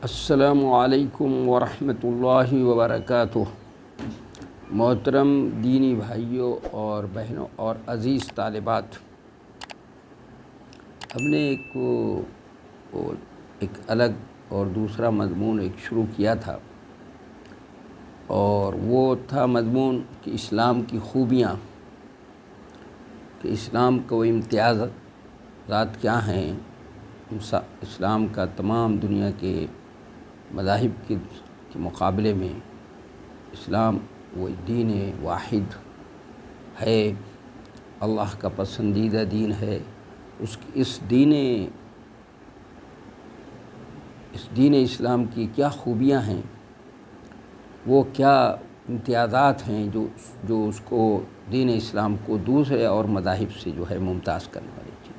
السلام علیکم ورحمۃ اللہ وبرکاتہ۔ محترم دینی بھائیوں اور بہنوں اور عزیز طالبات، ہم نے ایک الگ اور دوسرا مضمون شروع کیا تھا، اور وہ تھا مضمون کہ اسلام کی خوبیاں، کہ اسلام کو امتیازات کیا ہیں۔ اسلام کا تمام دنیا کے مذاہب کے مقابلے میں اسلام وہ دین واحد ہے، اللہ کا پسندیدہ دین ہے۔ اس دین اسلام کی کیا خوبیاں ہیں، وہ کیا امتیازات ہیں جو اس کو دین اسلام کو دوسرے اور مذاہب سے ممتاز کرنے والی چیز۔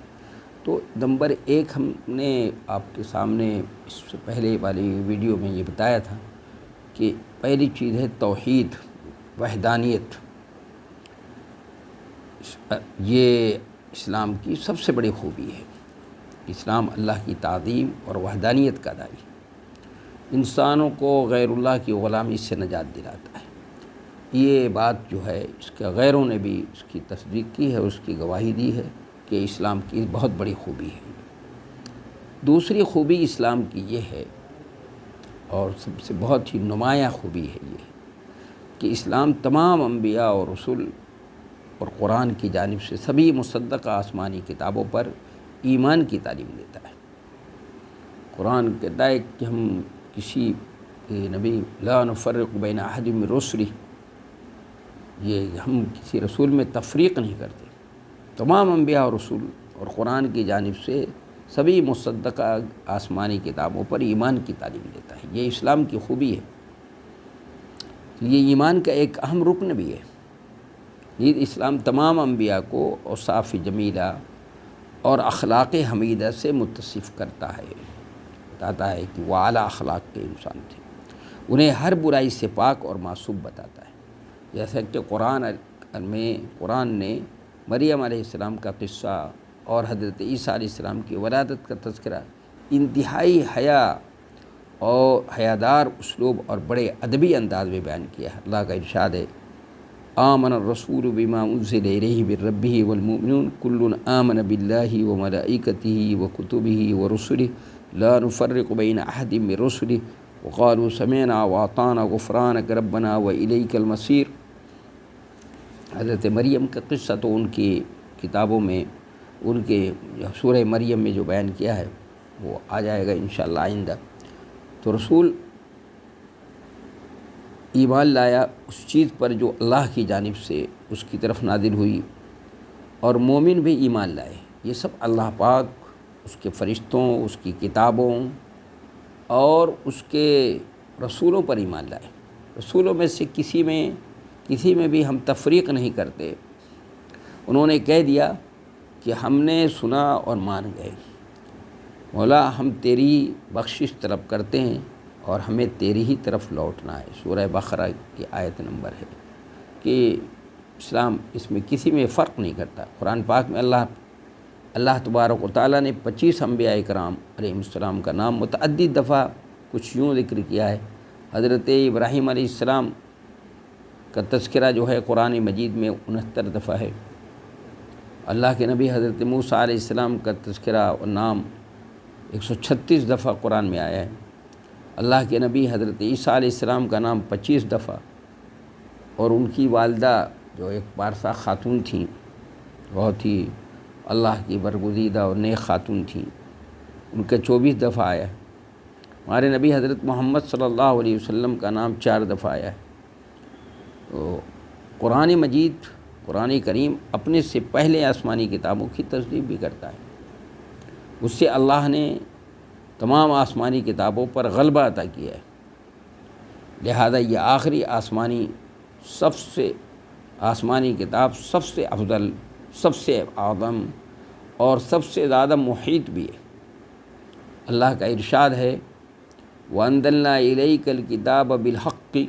تو نمبر 1 ہم نے آپ کے سامنے اس سے پہلے والی ویڈیو میں یہ بتایا تھا کہ پہلی چیز ہے توحید، وحدانیت۔ یہ اسلام کی سب سے بڑی خوبی ہے۔ اسلام اللہ کی تعظیم اور وحدانیت کا داعی، انسانوں کو غیر اللہ کی غلامی سے نجات دلاتا ہے۔ یہ بات جو ہے اس کے غیروں نے بھی اس کی تصدیق کی ہے، اس کی گواہی دی ہے کہ اسلام کی بہت بڑی خوبی ہے۔ دوسری خوبی اسلام کی یہ ہے، اور سب سے بہت ہی نمایاں خوبی ہے یہ، کہ اسلام تمام انبیاء اور رسول اور قرآن کی جانب سے سبھی مصدقہ آسمانی کتابوں پر ایمان کی تعلیم دیتا ہے۔ قرآن کہتا ہے کہ ہم کسی نبی لا نفرق بین احد من رسلہ، یہ ہم کسی رسول میں تفریق نہیں کرتے۔ تمام انبیاء اور رسول اور قرآن کی جانب سے سبھی مصدقہ آسمانی کتابوں پر ایمان کی تعلیم دیتا ہے۔ یہ اسلام کی خوبی ہے۔ یہ ایمان کا ایک اہم رکن بھی ہے۔ یہ اسلام تمام انبیاء کو اوصاف جمیلہ اور اخلاق حمیدہ سے متصف کرتا ہے، بتاتا ہے کہ وہ اعلیٰ اخلاق کے انسان تھے، انہیں ہر برائی سے پاک اور معصوم بتاتا ہے۔ جیسا کہ قرآن نے مریم علیہ السلام کا قصہ اور حضرت عیسیٰ علیہ السلام کی ولادت کا تذکرہ انتہائی اور حیادار اسلوب اور بڑے ادبی انداز میں بیان کیا ہے۔ اللہ کا ارشاد ہے، آمن الرسول بما انزل الیہ من ربہ والمؤمنون کل آمن باللہ وملائکتہ وکتبہ ورسلہ لا نفرق بین احد من رسلہ وقالوا سمعنا واطعنا غفرانک ربنا والیک المصیر۔ حضرت مریم کا قصہ تو ان کی کتابوں میں، ان کے سورہ مریم میں جو بیان کیا ہے وہ آ جائے گا انشاءاللہ آئندہ۔ تو رسول ایمان لایا اس چیز پر جو اللہ کی جانب سے اس کی طرف نازل ہوئی، اور مومن بھی ایمان لائے۔ یہ سب اللہ پاک، اس کے فرشتوں، اس کی کتابوں اور اس کے رسولوں پر ایمان لائے۔ رسولوں میں سے کسی میں بھی ہم تفریق نہیں کرتے۔ انہوں نے کہہ دیا کہ ہم نے سنا اور مان گئے، مولا ہم تیری بخشش طلب کرتے ہیں اور ہمیں تیری ہی طرف لوٹنا ہے۔ سورہ بقرہ کی آیت نمبر ہے کہ اسلام اس میں کسی میں فرق نہیں کرتا۔ قرآن پاک میں اللہ تبارک و تعالیٰ نے 25 انبیاء کرام علیہ السلام کا نام متعدد دفعہ کچھ یوں ذکر کیا ہے۔ حضرت ابراہیم علیہ السلام کا تذکرہ جو ہے قرآن مجید میں 69 دفعہ ہے۔ اللہ کے نبی حضرت موسیٰ علیہ السلام کا تذکرہ اور نام 136 دفعہ قرآن میں آیا ہے۔ اللہ کے نبی حضرت عیسیٰ علیہ السلام کا نام 25 دفعہ، اور ان کی والدہ جو ایک پارسا خاتون تھیں، بہت ہی اللہ کی برگزیدہ اور نیک خاتون تھیں، ان کا 24 دفعہ آیا ہے۔ ہمارے نبی حضرت محمد صلی اللہ علیہ وسلم کا نام 4 دفعہ آیا ہے۔ تو قرآن مجید، قرآن کریم اپنے سے پہلے آسمانی کتابوں کی تصدیق بھی کرتا ہے۔ اس سے اللہ نے تمام آسمانی کتابوں پر غلبہ عطا کیا ہے، لہذا یہ آخری آسمانی کتاب سب سے افضل، سب سے اعظم اور سب سے زیادہ محیط بھی ہے۔ اللہ کا ارشاد ہے، وَأَنزَلْنَا إِلَيْكَ الْكِتَابَ بِالْحَقِّ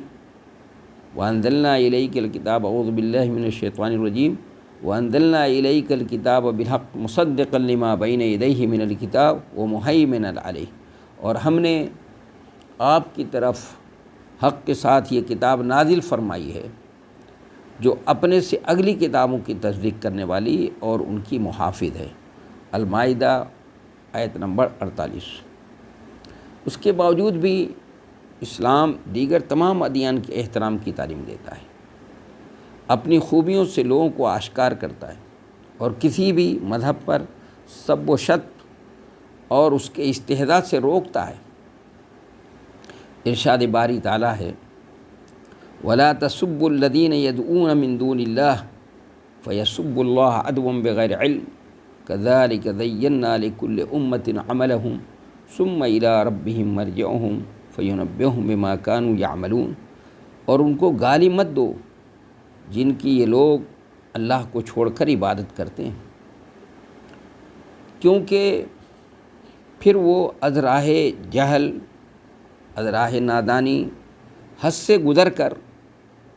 وَأَنزَلْنَا إِلَيْكَ الْكِتَابَ أَعُوذُ بِاللَّهِ مِنَ الشَّيْطَانِ الرَّجِيمِ وَأَنزَلْنَا إِلَيْكَ الْكِتَابَ بِالْحَقِّ مُصَدِّقًا لِمَا بَيْنَ يَدَيْهِ مِنَ الْكِتَابِ وَمُهَيْمِنًا عَلَيْهِ، اور ہم نے آپ کی طرف حق کے ساتھ یہ کتاب نازل فرمائی ہے جو اپنے سے اگلی کتابوں کی تصدیق کرنے والی اور ان کی محافظ ہے۔ المائدہ آیت نمبر 48۔ اس کے باوجود بھی اسلام دیگر تمام ادیان کے احترام کی تعلیم دیتا ہے، اپنی خوبیوں سے لوگوں کو آشکار کرتا ہے اور کسی بھی مذہب پر سب و شت اور اس کے استحداث سے روکتا ہے۔ ارشاد باری تعالیٰ ہے وَلَا تَسُبُّوا الَّذِينَ يَدْعُونَ مِن دُونِ اللَّهِ فَيَسُبُّوا اللَّهَ عَدْوًا بِغَيْرِ عِلْمٍ كَذَلِكَ زَيَّنَّا لِكُلِّ أُمَّةٍ عَمَلَهُمْ ثُمَّ إِلَىٰ رَبِّهِمْ مَرْجِعُهُمْ فَيُنَبِّئُهُم بِمَا كَانُوا يَعْمَلُونَ۔ اور ان کو گالی مت دو جن کی یہ لوگ اللہ کو چھوڑ کر عبادت کرتے ہیں، کیونکہ پھر وہ از راہ جہل، از راہ نادانی، حد سے گزر کر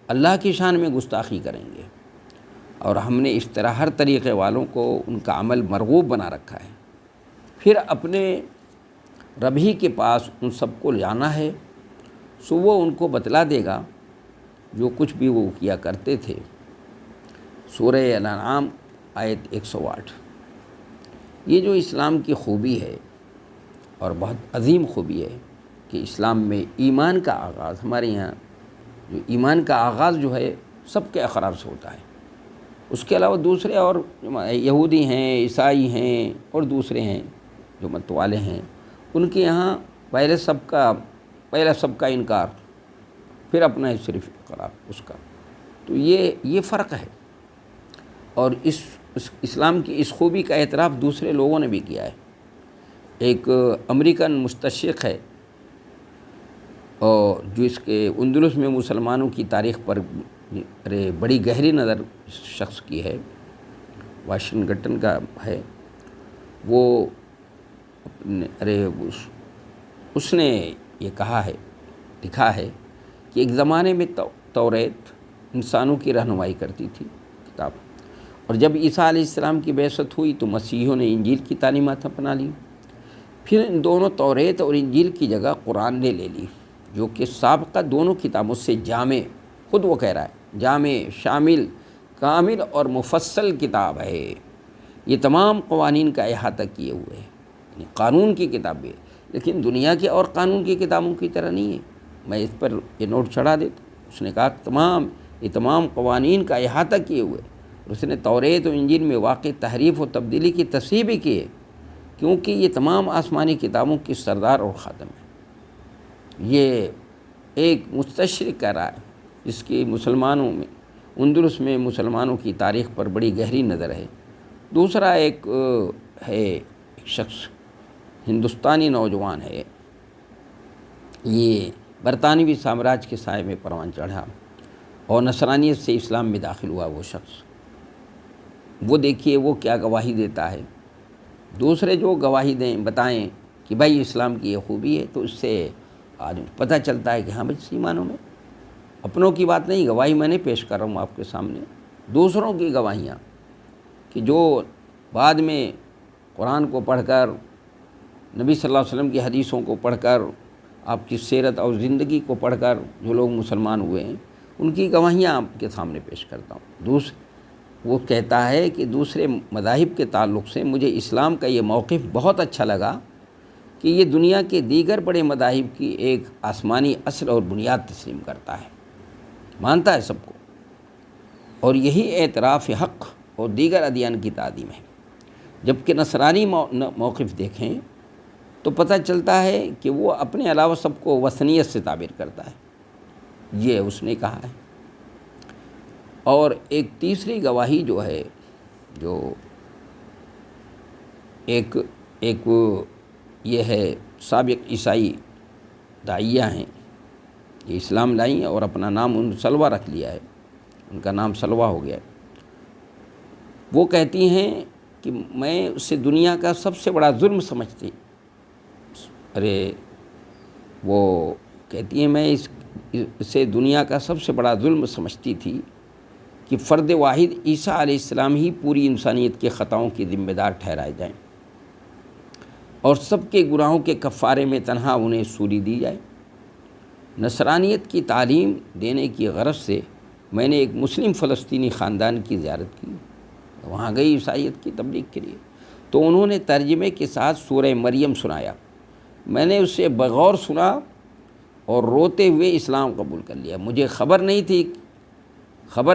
اللہ کی شان میں گستاخی کریں گے، اور ہم نے اس طرح ہر طریقے والوں کو ان کا عمل مرغوب بنا رکھا ہے۔ پھر اپنے رب ہی کے پاس ان سب کو جانا ہے، سو وہ ان کو بتلا دے گا جو کچھ بھی وہ کیا کرتے تھے۔ سورہ الانعام آیت 108۔ یہ جو اسلام کی خوبی ہے اور بہت عظیم خوبی ہے کہ اسلام میں ایمان کا آغاز، ہمارے یہاں جو ایمان کا آغاز جو ہے سب کے اقرار سے ہوتا ہے۔ اس کے علاوہ دوسرے اور یہودی ہیں، عیسائی ہیں اور دوسرے ہیں جو مت والے ہیں، ان کے یہاں پہلا سب کا انکار، پھر اپنا صرف اقرار اس کا۔ تو یہ فرق ہے، اور اس اسلام کی اس خوبی کا اعتراف دوسرے لوگوں نے بھی کیا ہے۔ ایک امریکن مستشرق ہے اور جو اس کے اندلس میں مسلمانوں کی تاریخ پر بڑی گہری نظر شخص کی ہے، واشنگٹن کا ہے، وہ اس نے یہ کہا ہے، لکھا ہے کہ ایک زمانے میں توریت انسانوں کی رہنمائی کرتی تھی کتاب، اور جب عیسیٰ علیہ السلام کی بعثت ہوئی تو مسیحیوں نے انجیل کی تعلیمات اپنا لی۔ پھر ان دونوں توریت اور انجیل کی جگہ قرآن نے لے لی، جو کہ سابقہ دونوں کتابوں سے جامع، خود وہ کہہ رہا ہے، جامع، شامل، کامل اور مفصل کتاب ہے۔ یہ تمام قوانین کا احاطہ کیے ہوئے ہے، یعنی قانون کی کتاب بھی ہے، لیکن دنیا کے اور قانون کی کتابوں کی طرح نہیں ہے۔ میں اس پر یہ نوٹ چڑھا دیتا، اس نے کہا یہ تمام قوانین کا احاطہ کیے ہوئے، اور اس نے توریت و انجیل میں واقع تحریف و تبدیلی کی تصحیح بھی کی ہے، کیونکہ یہ تمام آسمانی کتابوں کی سردار اور خاتم ہے۔ یہ ایک مستشرق کہہ رہا ہے جس کی مسلمانوں میں، اندلس میں مسلمانوں کی تاریخ پر بڑی گہری نظر ہے۔ دوسرا ایک شخص ہندوستانی نوجوان ہے، یہ برطانوی سامراج کے سائے میں پروان چڑھا اور نصرانیت سے اسلام میں داخل ہوا۔ وہ شخص، وہ دیکھیے وہ کیا گواہی دیتا ہے۔ دوسرے جو گواہی بتائیں کہ بھائی اسلام کی یہ خوبی ہے، تو اس سے آج پتہ چلتا ہے کہ ہاں بھائی صحیح معنوں میں اپنوں کی بات نہیں، گواہی میں نے پیش کر رہا ہوں آپ کے سامنے، دوسروں کی گواہیاں، کہ جو بعد میں قرآن کو پڑھ کر، نبی صلی اللہ علیہ وسلم کی حدیثوں کو پڑھ کر، آپ کی سیرت اور زندگی کو پڑھ کر جو لوگ مسلمان ہوئے ہیں، ان کی گواہیاں آپ کے سامنے پیش کرتا ہوں۔ وہ کہتا ہے کہ دوسرے مذاہب کے تعلق سے مجھے اسلام کا یہ موقف بہت اچھا لگا کہ یہ دنیا کے دیگر بڑے مذاہب کی ایک آسمانی اصل اور بنیاد تسلیم کرتا ہے، مانتا ہے سب کو، اور یہی اعتراف حق اور دیگر ادیان کی تعظیم ہے۔ جبکہ نصرانی موقف دیکھیں تو پتہ چلتا ہے کہ وہ اپنے علاوہ سب کو وثنیت سے تعبیر کرتا ہے، یہ اس نے کہا ہے۔ اور ایک تیسری گواہی جو ہے، جو ایک یہ ہے، سابق عیسائی داعیہ ہیں، یہ اسلام لائی ہیں اور اپنا نام سلوہ رکھ لیا ہے، ان کا نام سلوہ ہو گیا ہے۔ وہ کہتی ہیں کہ میں اسے دنیا کا سب سے بڑا ظلم سمجھتی، وہ کہتی ہیں میں اسے دنیا کا سب سے بڑا ظلم سمجھتی تھی کہ فرد واحد عیسیٰ علیہ السلام ہی پوری انسانیت کے خطاؤں کی ذمہ دار ٹھہرائے جائیں اور سب کے گناہوں کے کفارے میں تنہا انہیں سولی دی جائے۔ نصرانیت کی تعلیم دینے کی غرض سے میں نے ایک مسلم فلسطینی خاندان کی زیارت کی، وہاں گئی عیسائیت کی تبلیغ کے لیے، تو انہوں نے ترجمے کے ساتھ سورہ مریم سنایا، میں نے اسے بغور سنا اور روتے ہوئے اسلام قبول کر لیا۔ مجھے خبر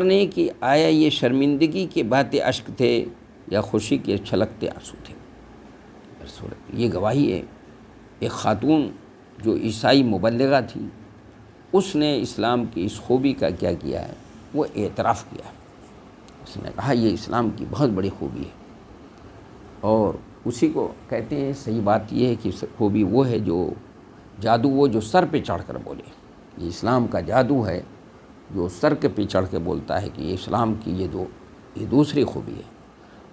نہیں کہ آیا یہ شرمندگی کے بہتے اشک تھے یا خوشی کے چھلکتے آنسو تھے۔ یہ گواہی ہے ایک خاتون جو عیسائی مبلغہ تھی، اس نے اسلام کی اس خوبی کا کیا کیا ہے، وہ اعتراف کیا ہے۔ اس نے کہا یہ اسلام کی بہت بڑی خوبی ہے، اور اسی کو کہتے ہیں، صحیح بات یہ ہے کہ خوبی وہ ہے جو جادو، وہ جو سر پہ چڑھ کر بولے۔ یہ اسلام کا جادو ہے جو سر کے پہ چڑھ کے بولتا ہے کہ یہ اسلام کی یہ دوسری خوبی ہے۔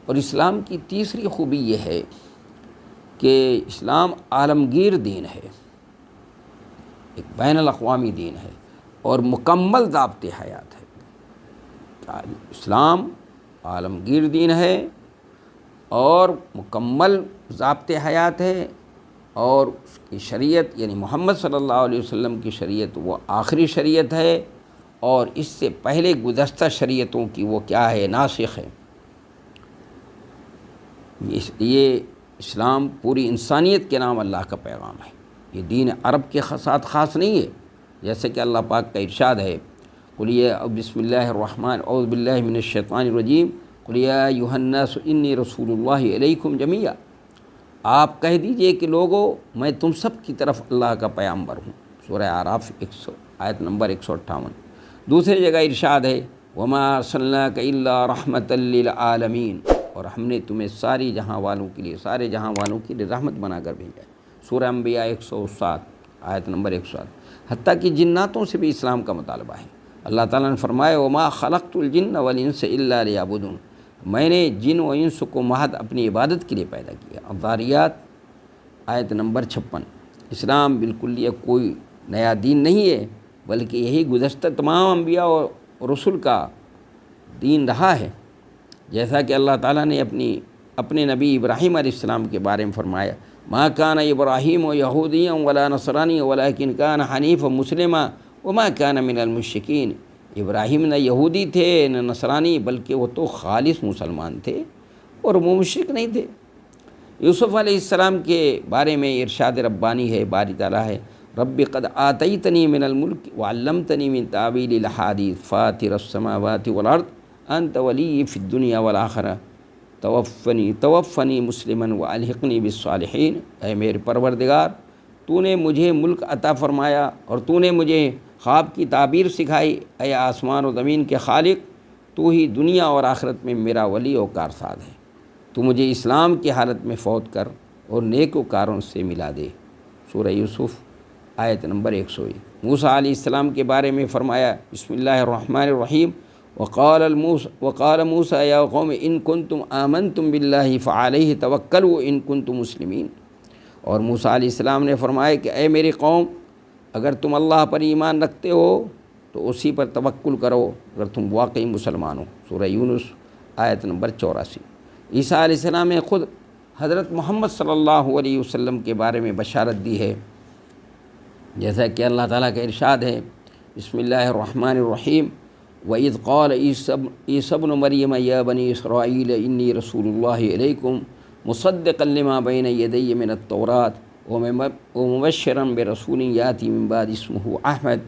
اور اسلام کی تیسری خوبی یہ ہے کہ اسلام عالمگیر دین ہے، ایک بین الاقوامی دین ہے اور مکمل ضابط حیات ہے۔ اسلام عالمگیر دین ہے اور مکمل ضابط حیات ہے، اور اس کی شریعت یعنی محمد صلی اللہ علیہ وسلم کی شریعت وہ آخری شریعت ہے، اور اس سے پہلے گزشتہ شریعتوں کی وہ کیا ہے، ناسخ ہے۔ یہ اسلام پوری انسانیت کے نام اللہ کا پیغام ہے، یہ دین عرب کے ساتھ خاص نہیں ہے، جیسے کہ اللہ پاک کا ارشاد ہے، قل یا بسم اللہ الرحمن اعوذ باللہ من الشیطان الرجیم قل یا ایھا الناس انی رسول اللہ الیکم جمیعا، آپ کہہ دیجئے کہ لوگو میں تم سب کی طرف اللہ کا پیغمبر ہوں۔ سورہ اعراف آیت نمبر 158۔ دوسری جگہ ارشاد ہے، وما ارسلناک الا رحمۃ للعالمین، اور ہم نے تمہیں سارے جہاں والوں کے لیے رحمت بنا کر بھیجا ہے۔ سورہ انبیاء 107 آیت نمبر 107۔ حتیٰ کہ جناتوں سے بھی اسلام کا مطالبہ ہے۔ اللہ تعالیٰ نے فرمایا، وما خلقت الجن والانس الا لیعبدون، میں نے جن و انس کو محض اپنی عبادت کے لیے پیدا کیا۔ الذاریات آیت نمبر 56۔ اسلام بالکل یہ کوئی نیا دین نہیں ہے، بلکہ یہی گزشتہ تمام انبیاء اور رسل کا دین رہا ہے۔ جیسا کہ اللہ تعالیٰ نے اپنے نبی ابراہیم علیہ السلام کے بارے میں فرمایا، ما کان ابراہیم یہودیا ولا نصرانی ولکن کان حنیفا مسلما وما کان من المشرکین، ابراہیم نہ یہودی تھے نہ نصرانی، بلکہ وہ تو خالص مسلمان تھے اور وہ مشرک نہیں تھے۔ یوسف علیہ السلام کے بارے میں ارشاد ربانی ہے، باری تعالیٰ ہے، رب قد آتیتنی من الملک وعلمتنی من تعویل الاحادیث فاطر السماوات والارض انت ولی فی الدنیا والآخرہ توفنی مسلما والحقنی بالصالحین، اے میرے پروردگار تو نے مجھے ملک عطا فرمایا اور تو نے مجھے خواب کی تعبیر سکھائی، اے آسمان و زمین کے خالق تو ہی دنیا اور آخرت میں میرا ولی و کارساز ہے، تو مجھے اسلام کی حالت میں فوت کر اور نیک و کاروں سے ملا دے۔ سورہ یوسف آیت نمبر 101۔ موسیٰ علیہ السلام کے بارے میں فرمایا، بسم اللہ الرحمن الرحیم، وقال موسیٰ یا قوم ان کنتم آمنتم باللہ فعلیہ توکلوا ان کنتم مسلمین، اور موسیٰ علیہ السلام نے فرمایا کہ اے میری قوم، اگر تم اللہ پر ایمان رکھتے ہو تو اسی پر توکل کرو اگر تم واقعی مسلمان ہو۔ سورہ یونس آیت نمبر 84۔ عیسیٰ علیہ السلام نے خود حضرت محمد صلی اللہ علیہ وسلم کے بارے میں بشارت دی ہے، جیسا کہ اللہ تعالیٰ کا ارشاد ہے، بسم اللہ الرحمن الرحیم، وَإِذْ قَالَ عِيسَىٰ ابْنُ مَرْيَمَ يَا بَنِي إِسْرَائِيلَ إِنِّي رَسُولُ اللَّهِ إِلَيْكُمْ مُصَدِّقًا لِمَا بَيْنَ يَدَيَّ مِنَ التَّوْرَاةِ وَمُبَشِّرًا بِرَسُولٍ يَأْتِي مِن بَعْدِي اسْمُهُ أَحْمَدُ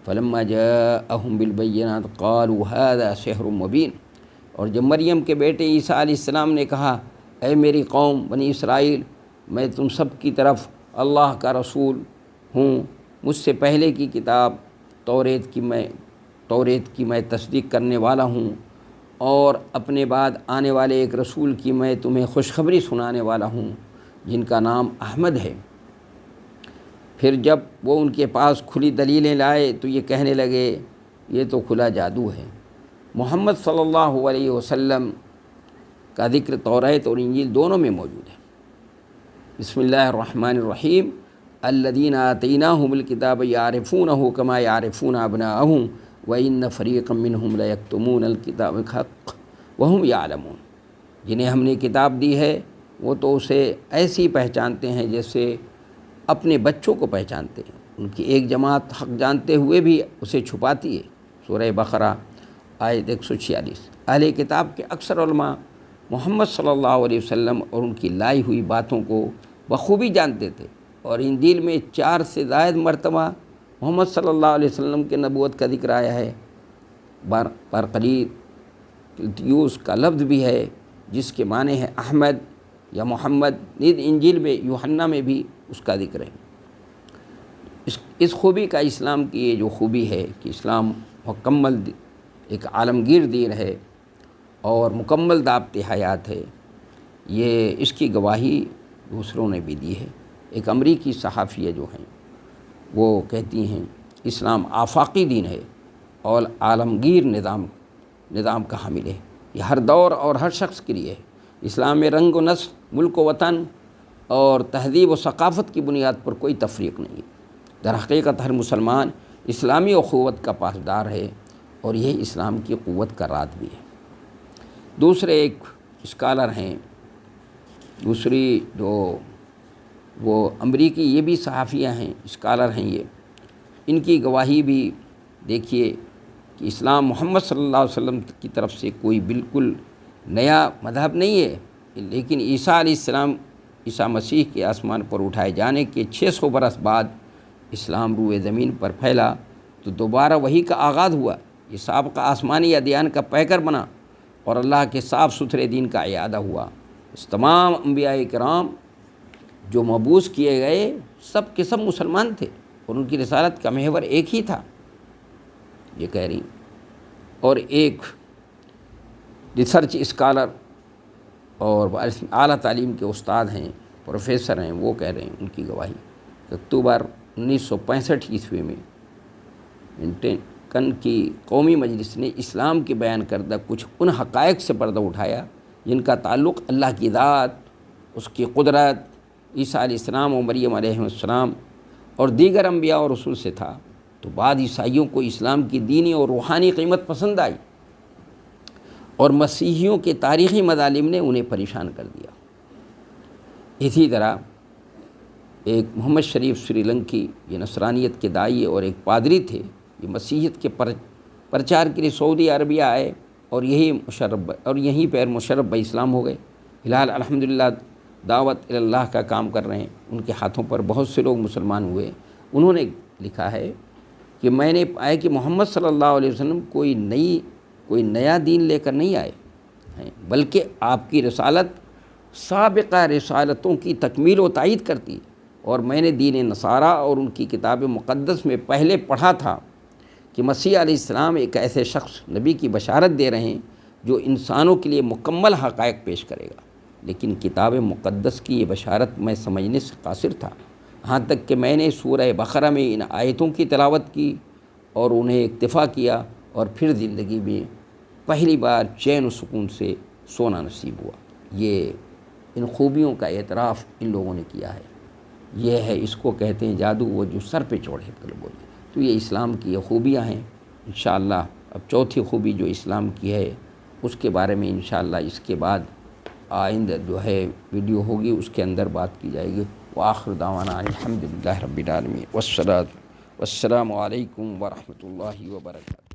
فَلَمَّا جَاءَهُم بِالْبَيِّنَاتِ قَالُوا هَٰذَا سِحْرٌ مُّبِينٌ۔ اور جب مریم کے بیٹے عیسیٰ علیہ السلام نے کہا، اے میری قوم بنی اسرائیل، میں تم سب کی طرف اللہ کا رسول ہوں، مجھ سے پہلے کی کتاب توریت کی میں تصدیق کرنے والا ہوں، اور اپنے بعد آنے والے ایک رسول کی میں تمہیں خوشخبری سنانے والا ہوں جن کا نام احمد ہے۔ پھر جب وہ ان کے پاس کھلی دلیلیں لائے تو یہ کہنے لگے یہ تو کھلا جادو ہے۔ محمد صلی اللہ علیہ وسلم کا ذکر توریت اور انجیل دونوں میں موجود ہے۔ بسم اللہ الرحمن الرحیم، الذین آتیناہم الکتاب یعرفونہ کما یعرفون ابناءہم وَإِنَّ فَرِيقًا مِّنْهُمْ لَيَكْتُمُونَ الْكِتَابَ الْحَقَّ وَهُمْ يَعْلَمُونَ، جنہیں ہم نے کتاب دی ہے وہ تو اسے ایسی پہچانتے ہیں جیسے اپنے بچوں کو پہچانتے ہیں، ان کی ایک جماعت حق جانتے ہوئے بھی اسے چھپاتی ہے۔ سورہ بقرہ آیت 146۔ اہل کتاب کے اکثر علماء محمد صلی اللہ علیہ وسلم اور ان کی لائی ہوئی باتوں کو بخوبی جانتے تھے، اور انجیل میں 4 سے زائد مرتبہ محمد صلی اللہ علیہ وسلم کے نبوت کا ذکر آیا ہے۔ برقلیتیوس کا لفظ بھی ہے جس کے معنی ہے احمد یا محمد، نیز انجیل میں یوحنا میں بھی اس کا ذکر ہے۔ اس خوبی کا اسلام کی یہ جو خوبی ہے کہ اسلام مکمل ایک عالمگیر دین ہے اور مکمل ضابط حیات ہے، یہ اس کی گواہی دوسروں نے بھی دی ہے۔ ایک امریکی صحافیہ جو ہیں وہ کہتی ہیں اسلام آفاقی دین ہے اور عالمگیر نظام کا حامل ہے، یہ ہر دور اور ہر شخص کے لیے ہے۔ اسلام میں رنگ و نسل، ملک و وطن اور تہذیب و ثقافت کی بنیاد پر کوئی تفریق نہیں ہے۔ در حقیقت ہر مسلمان اسلامی اخوت کا پاسدار ہے، اور یہ اسلام کی قوت کا راز بھی ہے۔ دوسرے ایک اسکالر ہیں، دوسری جو وہ امریکی، یہ بھی صحافیہ ہیں، اسکالر ہیں یہ، ان کی گواہی بھی دیکھیے کہ اسلام محمد صلی اللہ علیہ وسلم کی طرف سے کوئی بالکل نیا مذہب نہیں ہے، لیکن عیسیٰ علیہ السلام، عیسیٰ مسیح کے آسمان پر اٹھائے جانے کے 600 برس بعد اسلام روئے زمین پر پھیلا تو دوبارہ وہی کا آغاز ہوا، یہ سابقہ آسمانی ادیان کا پیکر بنا اور اللہ کے صاف ستھرے دین کا اعادہ ہوا۔ اس تمام انبیاء کرام جو مبعوث کیے گئے سب کے سب مسلمان تھے، اور ان کی رسالت کا محور ایک ہی تھا، یہ کہہ رہی۔ اور ایک ریسرچ اسکالر اور اعلیٰ تعلیم کے استاد ہیں، پروفیسر ہیں، وہ کہہ رہے ہیں، ان کی گواہی اکتوبر 1965 عیسوی میں کن کی قومی مجلس نے اسلام کے بیان کردہ کچھ ان حقائق سے پردہ اٹھایا جن کا تعلق اللہ کی ذات، اس کی قدرت، عیسیٰ علیہ السلام و مریم علیہ السلام اور دیگر انبیاء اور رسول سے تھا، تو بعض عیسائیوں کو اسلام کی دینی اور روحانی قیمت پسند آئی، اور مسیحیوں کے تاریخی مظالم نے انہیں پریشان کر دیا۔ اسی طرح ایک محمد شریف سری لنکی، یہ نصرانیت کے داعی اور ایک پادری تھے، یہ مسیحیت کے پرچار کے لیے سعودی عربیہ آئے اور یہیں پیر مشرف باسلام ہو گئے۔ فی الحال الحمدللہ دعوت اللہ کا کام کر رہے ہیں، ان کے ہاتھوں پر بہت سے لوگ مسلمان ہوئے۔ انہوں نے لکھا ہے کہ میں نے پایا کہ محمد صلی اللہ علیہ وسلم کوئی نیا دین لے کر نہیں آئے ہیں، بلکہ آپ کی رسالت سابقہ رسالتوں کی تکمیل و تائید کرتی ہے، اور میں نے دین نصارہ اور ان کی کتاب مقدس میں پہلے پڑھا تھا کہ مسیح علیہ السلام ایک ایسے شخص نبی کی بشارت دے رہے ہیں جو انسانوں کے لیے مکمل حقائق پیش کرے گا، لیکن کتاب مقدس کی یہ بشارت میں سمجھنے سے قاصر تھا، یہاں تک کہ میں نے سورہ بقرہ میں ان آیتوں کی تلاوت کی اور انہیں اکتفا کیا، اور پھر زندگی میں پہلی بار چین و سکون سے سونا نصیب ہوا۔ یہ ان خوبیوں کا اعتراف ان لوگوں نے کیا ہے، یہ ہے، اس کو کہتے ہیں جادو، وہ جو سر پہ چوڑے بولتے۔ تو یہ اسلام کی یہ خوبیاں ہیں۔ انشاءاللہ اب چوتھی خوبی جو اسلام کی ہے اس کے بارے میں انشاءاللہ اس کے بعد آئندہ جو ہے ویڈیو ہوگی، اس کے اندر بات کی جائے گی۔ وآخر دعوانا الحمدللہ رب العالمین والصلاۃ والسلام علیکم ورحمۃ اللہ وبرکاتہ۔